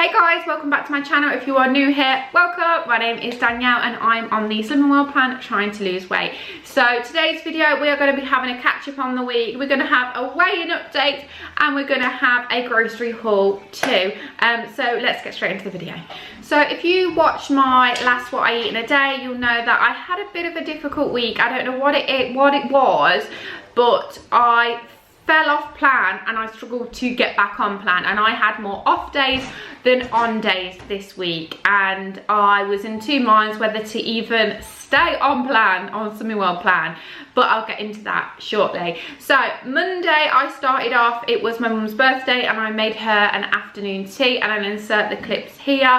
Hey guys, welcome back to my channel. If you are new here, welcome. My name is Danielle and I'm on the Slimming World plan trying to lose weight. So today's video we are going to be having a catch up on the week. We're going to have a weigh-in update and we're going to have a grocery haul too. So let's get straight into the video. So if you watched my last what I eat in a day, you'll know that I had a bit of a difficult week. I don't know what it was, but I fell off plan and I struggled to get back on plan, and I had more off days than on days this week, and I was in two minds whether to even stay on plan, on Slimming World plan, but I'll get into that shortly. So Monday I started off, it was my mum's birthday and I made her an afternoon tea, and I'll insert the clips here.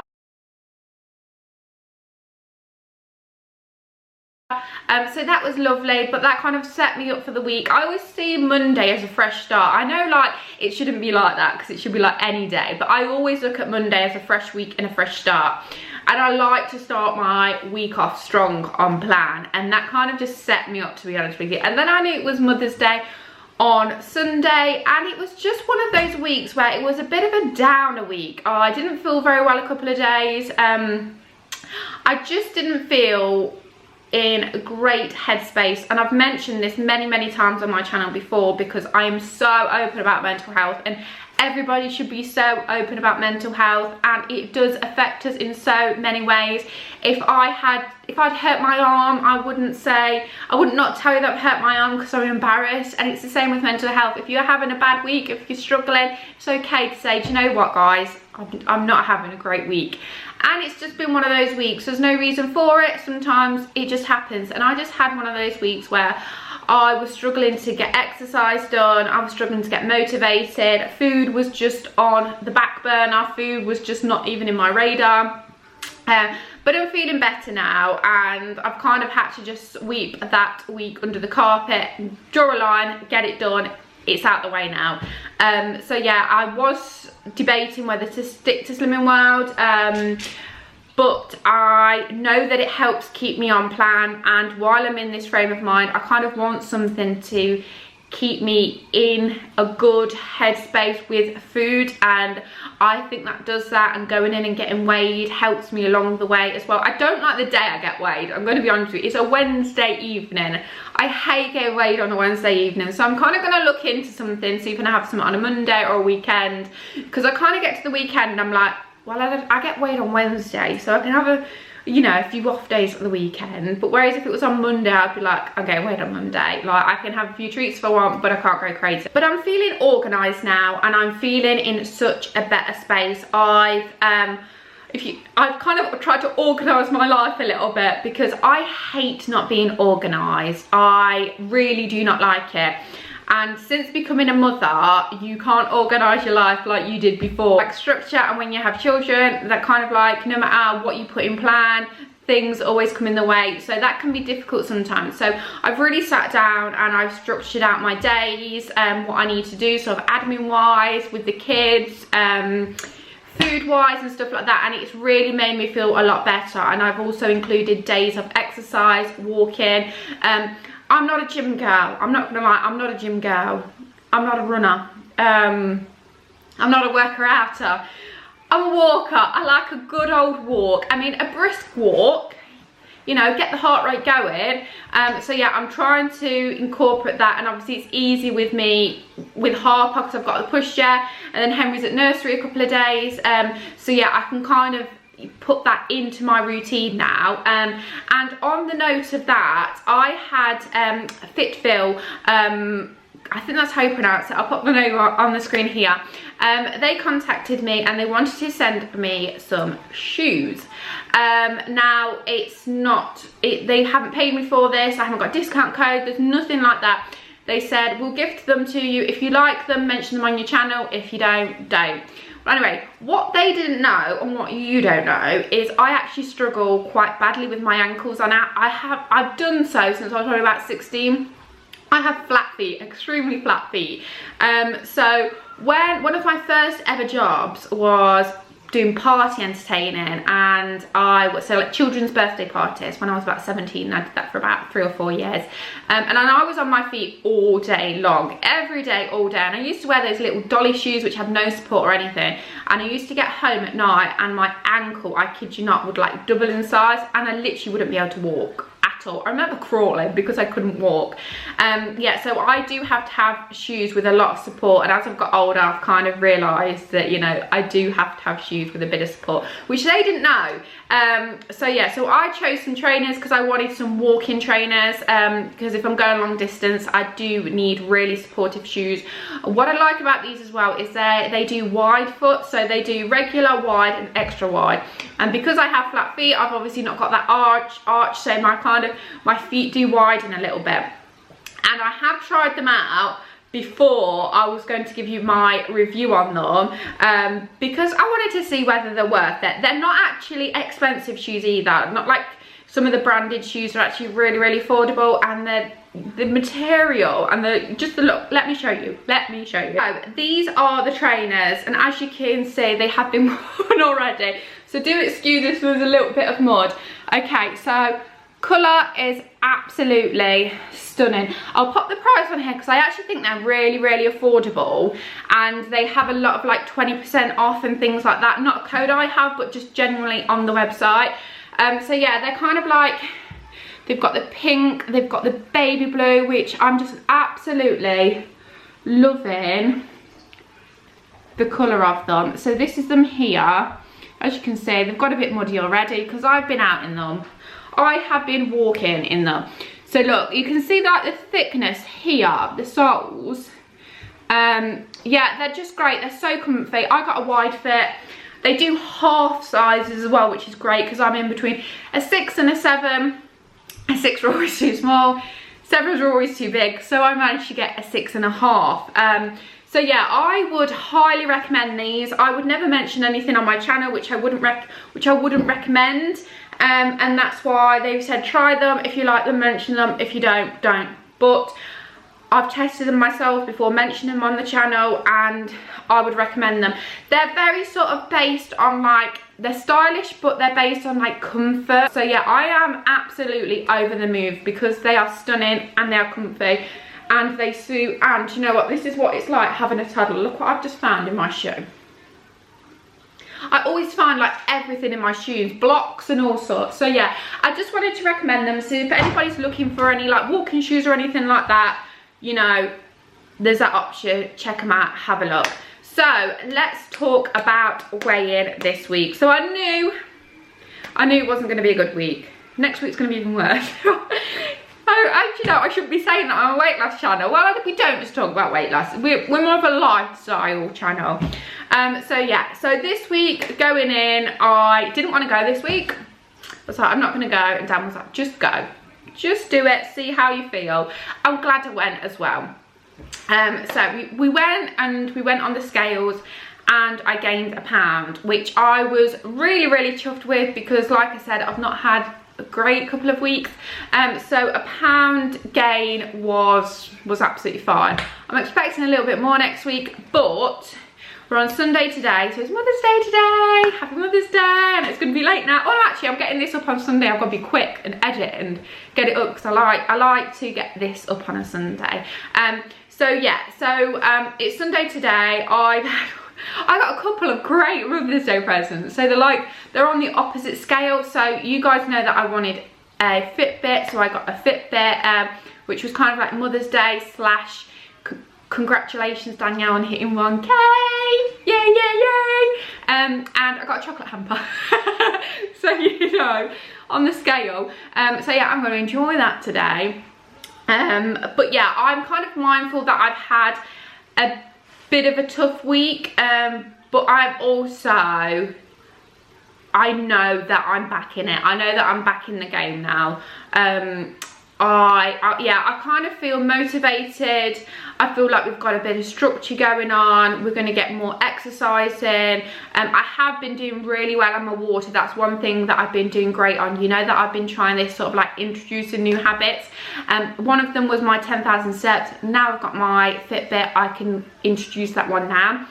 So that was lovely, but that kind of set me up for the week. I always see Monday as a fresh start. I know like it shouldn't be like that because it should be like any day, but I always look at Monday as a fresh week and a fresh start, and I like to start my week off strong on plan, and that kind of just set me up, to be honest with you. And then I knew it was Mother's Day on Sunday, and it was just one of those weeks where it was a bit of a downer week. I didn't feel very well a couple of days. I just didn't feel in a great headspace, and I've mentioned this many times on my channel before because I am so open about mental health, and everybody should be so open about mental health, and it does affect us in so many ways. If I'd hurt my arm, I would not tell you that I've hurt my arm because I'm embarrassed, and it's the same with mental health. If you're having a bad week, if you're struggling, it's okay to say, do you know what guys, I'm not having a great week. And it's just been one of those weeks. There's no reason for it. Sometimes it just happens. And I just had one of those weeks where I was struggling to get exercise done. I was struggling to get motivated. Food was just on the back burner. Food was just not even in my radar. But I'm feeling better now, and I've kind of had to just sweep that week under the carpet, draw a line, get it done. It's out the way now. So yeah, I was debating whether to stick to Slimming World, but I know that it helps keep me on plan, and while I'm in this frame of mind, I kind of want something to keep me in a good headspace with food, and I think that does that, and going in and getting weighed helps me along the way as well. I don't like the day I get weighed, I'm going to be honest with you. It's a Wednesday evening. I hate getting weighed on a Wednesday evening, so I'm kind of going to look into something, see if I can have something on a Monday or a weekend, because I kind of get to the weekend and I'm like, well, I get weighed on Wednesday, so I can have a few off days at the weekend. But whereas if it was on Monday, I'd be like, okay, wait on Monday, like I can have a few treats if I want, but I can't go crazy. But I'm feeling organized now, and I'm feeling in such a better space. I've kind of tried to organize my life a little bit because I hate not being organized. I really do not like it. And since becoming a mother, you can't organise your life like you did before. Like structure, and when you have children, that kind of like, no matter what you put in plan, things always come in the way. So that can be difficult sometimes. So I've really sat down and I've structured out my days, what I need to do, sort of admin wise with the kids, food wise and stuff like that, and it's really made me feel a lot better. And I've also included days of exercise, walking. I'm not a gym girl, I'm not gonna lie, I'm not a gym girl. I'm not a runner. I'm not a worker-outer. I'm a walker. I like a good old walk. I mean, a brisk walk, you know, get the heart rate going. So yeah, I'm trying to incorporate that, and obviously it's easy with me with Harper because I've got the pushchair, and then Henry's at nursery a couple of days. So yeah, I can kind of put that into my routine now. And on the note of that, I had Fitfil, I think that's how you pronounce it, I'll put the name on the screen here. They contacted me and they wanted to send me some shoes. Now it's not, they haven't paid me for this, I haven't got a discount code, there's nothing like that. They said, we'll gift them to you. If you like them, mention them on your channel. If you don't, don't. But anyway, what they didn't know and what you don't know is I actually struggle quite badly with my ankles, and I've done so since I was probably about 16. I have flat feet, extremely flat feet. So when one of my first ever jobs was doing party entertaining, and I was, so like children's birthday parties when I was about 17. I did that for about 3 or 4 years, and I was on my feet all day long, every day, all day. And I used to wear those little dolly shoes which had no support or anything, and I used to get home at night and my ankle, I kid you not, would like double in size, and I literally wouldn't be able to walk at all. I remember crawling because I couldn't walk. Yeah, so I do have to have shoes with a lot of support, and as I've got older I've kind of realised that, you know, I do have to have shoes with a bit of support, which they didn't know. So yeah, so I chose some trainers because I wanted some walking trainers, because if I'm going long distance I do need really supportive shoes. What I like about these as well is they do wide foot, so they do regular, wide and extra wide, and because I have flat feet I've obviously not got that arch, so my feet do widen a little bit. And I have tried them out before I was going to give you my review on them, because I wanted to see whether they're worth it. They're not actually expensive shoes either, not like some of the branded shoes are actually really, really affordable, and the material and just the look. Let me show you. So these are the trainers, and as you can see they have been worn already, so do excuse this, there's a little bit of mud. Okay, so colour is absolutely stunning. I'll pop the price on here because I actually think they're really, really affordable, and they have a lot of like 20% off and things like that. Not a code I have, but just generally on the website. So yeah, they're kind of like, they've got the pink, they've got the baby blue, which I'm just absolutely loving the colour of them. So this is them here. As you can see, they've got a bit muddy already because I've been out in them. I have been walking in them. So look, you can see that the thickness here, the soles. Yeah, they're just great. They're so comfy. I got a wide fit. They do half sizes as well, which is great because I'm in between a 6 and a 7. A 6 are always too small, 7s are always too big, so I managed to get a 6.5. So yeah, I would highly recommend these. I would never mention anything on my channel which I wouldn't recommend, and that's why they've said try them. If you like them, mention them. If you don't. But I've tested them myself before mentioning them on the channel, and I would recommend them. They're very sort of based on like, they're stylish, but they're based on like comfort. So yeah, I am absolutely over the move because they are stunning and they are comfy and they suit. And you know what, this is what it's like having a toddler. Look what I've just found in my shoe. I always find like everything in my shoes, blocks and all sorts. So yeah, I just wanted to recommend them. So if anybody's looking for any like walking shoes or anything like that, you know, there's that option. Check them out, have a look. So let's talk about weigh-in this week. So I knew it wasn't going to be a good week. Next week's going to be even worse. You know, I shouldn't be saying that on a weight loss channel. Well, we don't just talk about weight loss. We're more of a lifestyle channel. So yeah, so this week going in, I didn't want to go this week. I was like, I'm not going to go, and Dan was like, just go. Just do it, see how you feel. I'm glad I went as well. So we went on the scales, and I gained a pound, which I was really, really chuffed with because like I said, I've not had a great couple of weeks. So a pound gain was absolutely fine. I'm expecting a little bit more next week, but we're on Sunday today, so it's Mother's Day today. Happy Mother's Day, and it's going to be late now. Oh, actually, I'm getting this up on Sunday. I've got to be quick and edit and get it up because I like to get this up on a Sunday. So yeah, so it's Sunday today. I got a couple of great Mother's Day presents. So they're on the opposite scale. So you guys know that I wanted a Fitbit, so I got a Fitbit, which was kind of like Mother's Day slash congratulations Danielle on hitting 1K, yay. And I got a chocolate hamper. So you know, on the scale. So yeah, I'm going to enjoy that today. But yeah, I'm kind of mindful that I've had a bit of a tough week, but I'm also, I know that I'm back in it. I know that I'm back in the game now. I kind of feel motivated. I feel like we've got a bit of structure going on. We're going to get more exercise in. I have been doing really well on my water. That's one thing that I've been doing great on. You know that I've been trying this sort of like introducing new habits. One of them was my 10,000 steps. Now I've got my Fitbit. I can introduce that one now.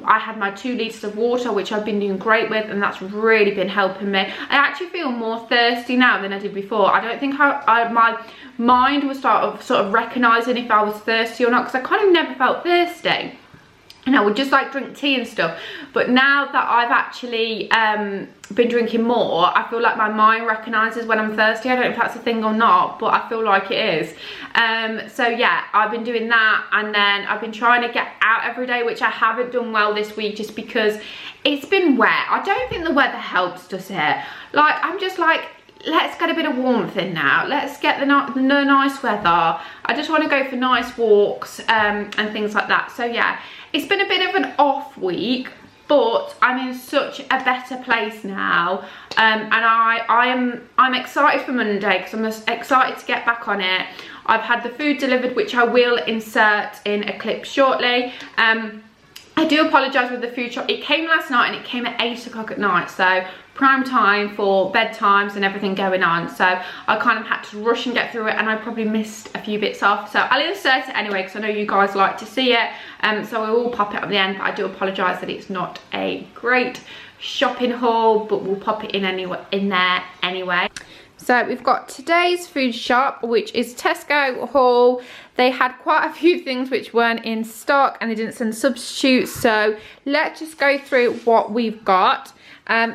I had my 2 litres of water, which I've been doing great with, and that's really been helping me. I actually feel more thirsty now than I did before. I don't think my mind was sort of recognising if I was thirsty or not, because I kind of never felt thirsty. And I would just like drink tea and stuff, but now that I've actually been drinking more, I feel like my mind recognises when I'm thirsty. I don't know if that's a thing or not, but I feel like it is. So yeah, I've been doing that, and then I've been trying to get out every day, which I haven't done well this week just because it's been wet. I don't think the weather helps us here. Like, I'm just like, let's get a bit of warmth in now. Let's get the nice weather. I just want to go for nice walks and things like that. So yeah, it's been a bit of an off week, but I'm in such a better place now, and I'm excited for Monday because I'm just excited to get back on it. I've had the food delivered, which I will insert in a clip shortly. I do apologise with the food shop. It came last night and it came at 8 o'clock at night, so prime time for bedtimes and everything going on. So I kind of had to rush and get through it, and I probably missed a few bits off. So I'll insert it anyway because I know you guys like to see it. So I will pop it at the end, but I do apologise that it's not a great shopping haul, but we'll pop it in there anyway. So we've got today's food shop, which is Tesco haul. They had quite a few things which weren't in stock, and they didn't send substitutes. So let's just go through what we've got.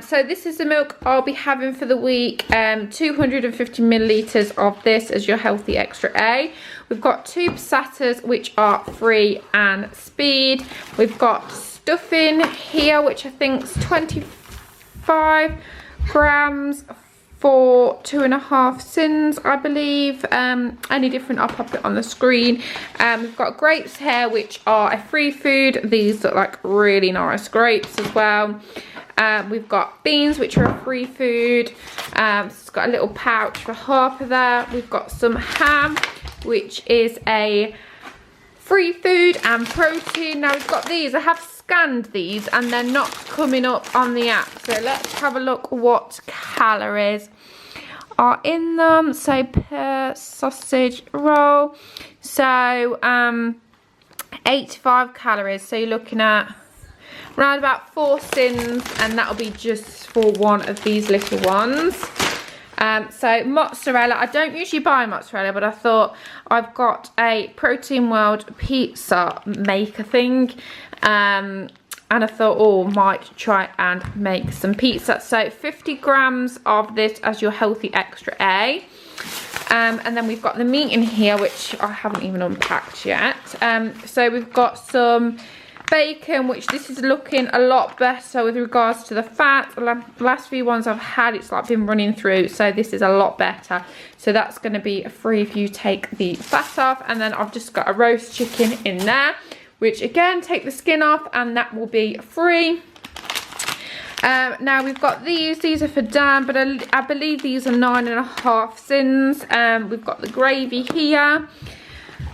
So this is the milk I'll be having for the week. 250 millilitres of this as your healthy extra A. We've got 2 passatas, which are free and speed. We've got stuffing here, which I think is 25 grams for 2.5 sins, I believe. Any different, I'll pop it on the screen. We've got grapes here, which are a free food. These look like really nice grapes as well. We've got beans, which are a free food. It's got a little pouch for half of that. We've got some ham, which is a free food and protein. Now we've got these. I have scanned these and they're not coming up on the app. So let's have a look what calories are in them. So per sausage roll. So 85 calories. So you're looking at around about 4 sins, and that'll be just for one of these little ones. So mozzarella, I don't usually buy mozzarella, but I thought I've got a Protein World pizza maker thing, and I thought, oh, might try and make some pizza. So 50 grams of this as your healthy extra A. And then we've got the meat in here, which I haven't even unpacked yet. So we've got some bacon, which this is looking a lot better with regards to the fat. The last few ones I've had, it's like been running through, so this is a lot better. So that's going to be free if you take the fat off. And then I've just got a roast chicken in there, which again, take the skin off, and that will be free. Now we've got these are for Dan, but I believe these are 9.5 sins. We've got the gravy here.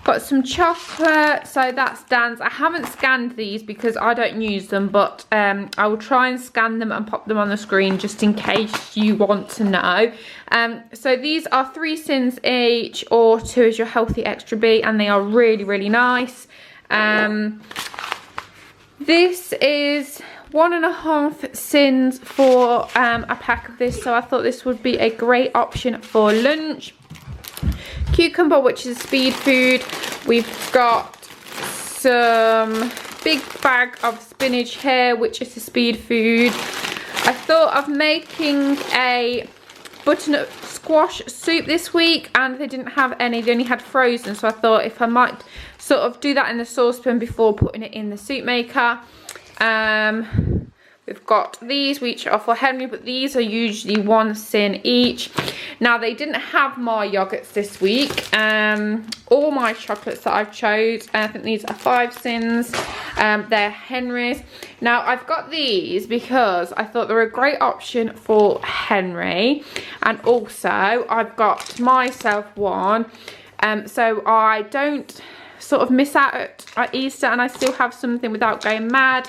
Got some chocolate, so that's Dan's. I haven't scanned these because I don't use them, but I will try and scan them and pop them on the screen just in case you want to know. So these are 3 sins each, or 2 as your healthy extra B, and they are really, really nice. This is 1.5 sins for a pack of this, so I thought this would be a great option for lunch. Cucumber, which is speed food. We've got some big bag of spinach here, which is a speed food. I thought of making a butternut squash soup this week, and they didn't have any. They only had frozen, so I thought if I might sort of do that in the saucepan before putting it in the soup maker. We've got these, which are for Henry, but these are usually 1 sin each. Now, they didn't have my yogurts this week. All my chocolates that I've chose, I think these are 5 sins. They're Henry's. Now, I've got these because I thought they're a great option for Henry. And also, I've got myself one. So I don't sort of miss out at Easter, and I still have something without going mad.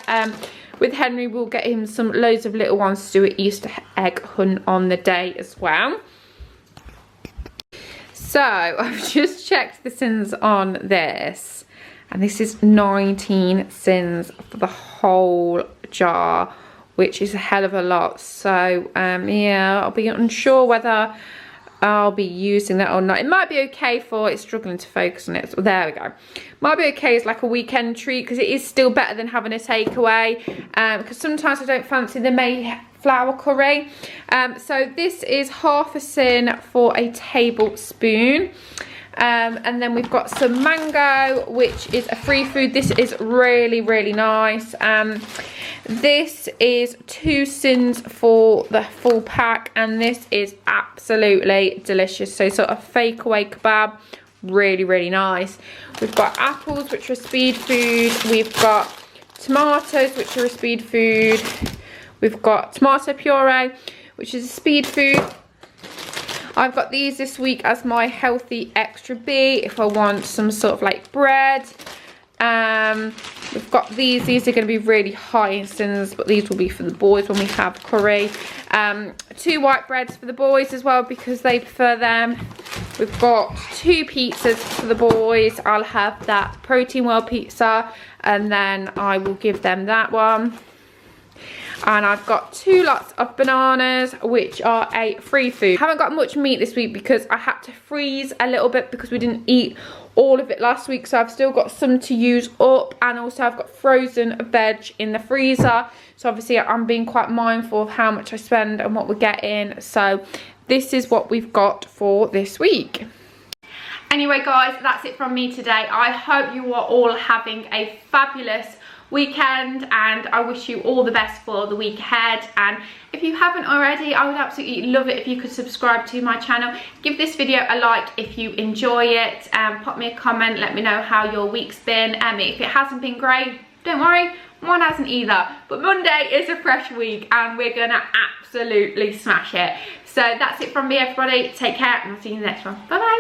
With Henry, we'll get him some loads of little ones to do an Easter egg hunt on the day as well. So I've just checked the sins on this. and this is 19 cents for the whole jar, which is a hell of a lot. So yeah, I'll be unsure whether I'll be using that or not. It might be okay for, it's struggling to focus on it, so there we go. Might be okay as like a weekend treat, because it is still better than having a takeaway, because sometimes I don't fancy the Mayflower curry. So this is half a sin for a tablespoon. And then we've got some mango, which is a free food. This is really, really nice. This is 2 sins for the full pack, and this is absolutely delicious. So sort of fake away kebab, really, really nice. We've got apples, which are speed food. We've got tomatoes, which are a speed food. We've got tomato puree, which is a speed food. I've got these this week as my healthy extra B if I want some sort of like bread. We've got these are going to be really high in sins, but these will be for the boys when we have curry. 2 white breads for the boys as well, because they prefer them. We've got 2 pizzas for the boys. I'll have that Protein World pizza, and then I will give them that one. And I've got 2 lots of bananas, which are a free food. Haven't got much meat this week because I had to freeze a little bit because we didn't eat all of it last week, so I've still got some to use up, and also I've got frozen veg in the freezer. So obviously I'm being quite mindful of how much I spend and what we're getting. So this is what we've got for this week. Anyway guys, that's it from me today. I hope you are all having a fabulous weekend, and I wish you all the best for the week ahead. And if you haven't already, I would absolutely love it if you could subscribe to my channel. Give this video a like if you enjoy it, pop me a comment, let me know how your week's been. If it hasn't been great, don't worry, mine hasn't either, but Monday is a fresh week and we're gonna absolutely smash it. So that's it from me, everybody. Take care, and I'll see you in the next one. Bye bye.